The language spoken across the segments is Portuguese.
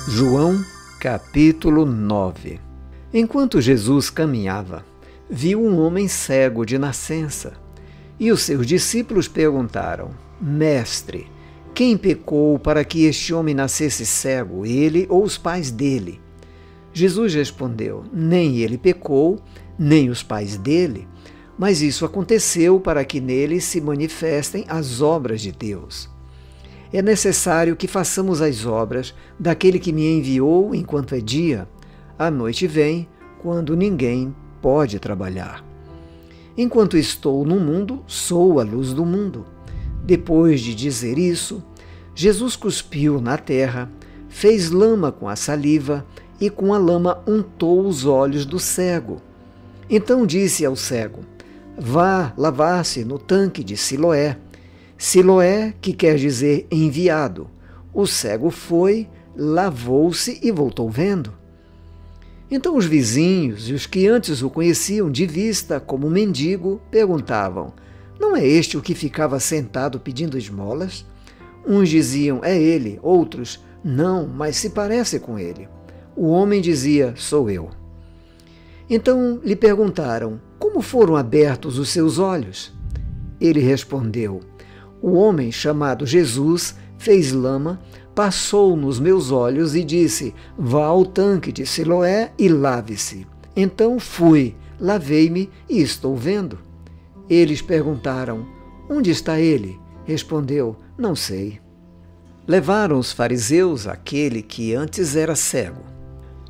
João, capítulo 9. Enquanto Jesus caminhava, viu um homem cego de nascença. E os seus discípulos perguntaram: Mestre, quem pecou para que este homem nascesse cego, ele ou os pais dele? Jesus respondeu: Nem ele pecou, nem os pais dele, mas isso aconteceu para que nele se manifestem as obras de Deus. É necessário que façamos as obras daquele que me enviou enquanto é dia. A noite vem, quando ninguém pode trabalhar. Enquanto estou no mundo, sou a luz do mundo. Depois de dizer isso, Jesus cuspiu na terra, fez lama com a saliva e com a lama untou os olhos do cego. Então disse ao cego: Vá lavar-se no tanque de Siloé. Siloé, que quer dizer enviado. O cego foi, lavou-se e voltou vendo. Então os vizinhos e os que antes o conheciam de vista como mendigo perguntavam: Não é este o que ficava sentado pedindo esmolas? Uns diziam: É ele, outros: Não, mas se parece com ele. O homem dizia: Sou eu. Então lhe perguntaram: Como foram abertos os seus olhos? Ele respondeu: O homem chamado Jesus fez lama, passou nos meus olhos e disse: Vá ao tanque de Siloé e lave-se. Então fui, lavei-me e estou vendo. Eles perguntaram: Onde está ele? Respondeu: Não sei. Levaram os fariseus aquele que antes era cego.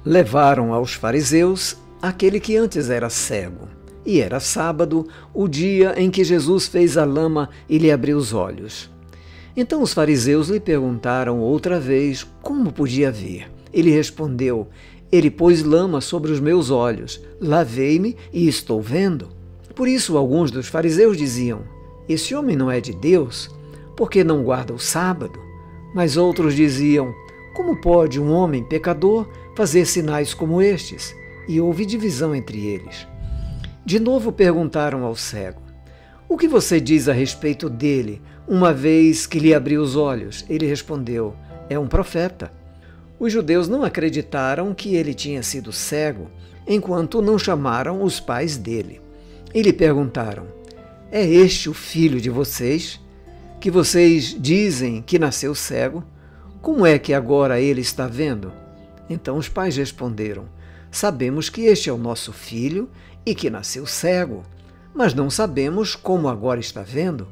Levaram aos fariseus aquele que antes era cego. E era sábado, o dia em que Jesus fez a lama e lhe abriu os olhos. Então os fariseus lhe perguntaram outra vez como podia ver. Ele respondeu: Ele pôs lama sobre os meus olhos, lavei-me e estou vendo. Por isso alguns dos fariseus diziam: Esse homem não é de Deus, porque não guarda o sábado. Mas outros diziam: Como pode um homem pecador fazer sinais como estes? E houve divisão entre eles. De novo perguntaram ao cego: O que você diz a respeito dele, uma vez que lhe abriu os olhos? Ele respondeu: É um profeta. Os judeus não acreditaram que ele tinha sido cego, enquanto não chamaram os pais dele. E lhe perguntaram: É este o filho de vocês, que vocês dizem que nasceu cego? Como é que agora ele está vendo? Então os pais responderam: Sabemos que este é o nosso filho e que nasceu cego, mas não sabemos como agora está vendo.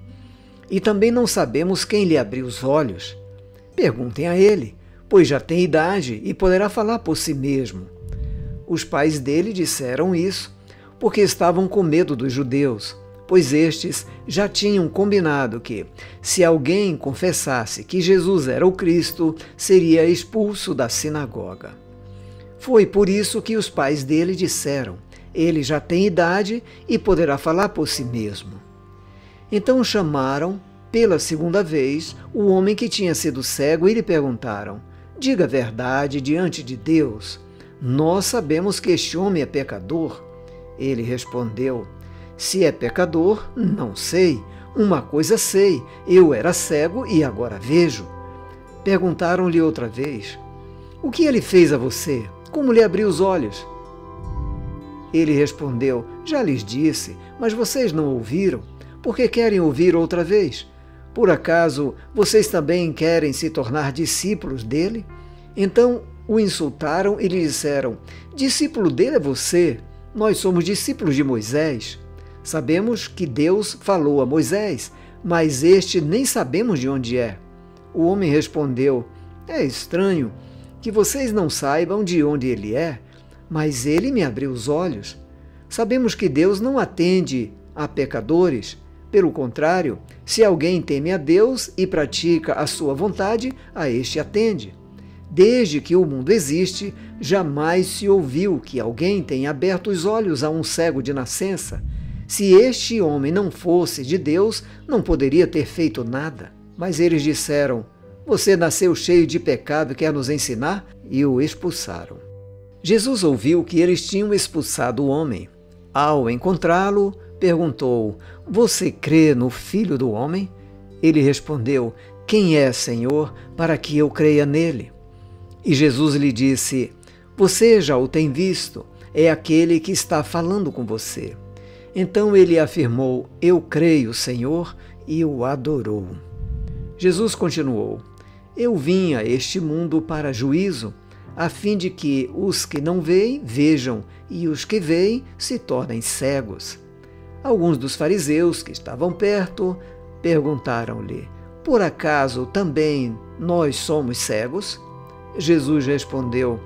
E também não sabemos quem lhe abriu os olhos. Perguntem a ele, pois já tem idade e poderá falar por si mesmo. Os pais dele disseram isso porque estavam com medo dos judeus, pois estes já tinham combinado que, se alguém confessasse que Jesus era o Cristo, seria expulso da sinagoga. Foi por isso que os pais dele disseram: Ele já tem idade e poderá falar por si mesmo. Então chamaram, pela segunda vez, o homem que tinha sido cego e lhe perguntaram: Diga a verdade diante de Deus. Nós sabemos que este homem é pecador. Ele respondeu: Se é pecador, não sei. Uma coisa sei, eu era cego e agora vejo. Perguntaram-lhe outra vez: O que ele fez a você? Como lhe abriu os olhos? Ele respondeu: Já lhes disse, mas vocês não ouviram. Por que querem ouvir outra vez? Por acaso vocês também querem se tornar discípulos dele? Então o insultaram e lhe disseram: Discípulo dele é você? Nós somos discípulos de Moisés. Sabemos que Deus falou a Moisés, mas este nem sabemos de onde é. O homem respondeu: É estranho que vocês não saibam de onde ele é, mas ele me abriu os olhos. Sabemos que Deus não atende a pecadores. Pelo contrário, se alguém teme a Deus e pratica a sua vontade, a este atende. Desde que o mundo existe, jamais se ouviu que alguém tenha aberto os olhos a um cego de nascença. Se este homem não fosse de Deus, não poderia ter feito nada. Mas eles disseram: Você nasceu cheio de pecado e quer nos ensinar? E o expulsaram. Jesus ouviu que eles tinham expulsado o homem. Ao encontrá-lo, perguntou: Você crê no Filho do Homem? Ele respondeu: Quem é, Senhor, para que eu creia nele? E Jesus lhe disse: Você já o tem visto, é aquele que está falando com você. Então ele afirmou: Eu creio, Senhor, e o adorou. Jesus continuou: Eu vim a este mundo para juízo, a fim de que os que não veem vejam e os que veem se tornem cegos. Alguns dos fariseus que estavam perto perguntaram-lhe: Por acaso também nós somos cegos? Jesus respondeu: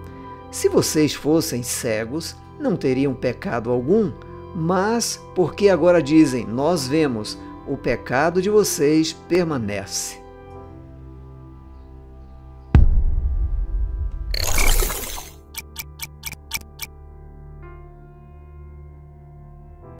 Se vocês fossem cegos, não teriam pecado algum, mas porque agora dizem: Nós vemos, o pecado de vocês permanece.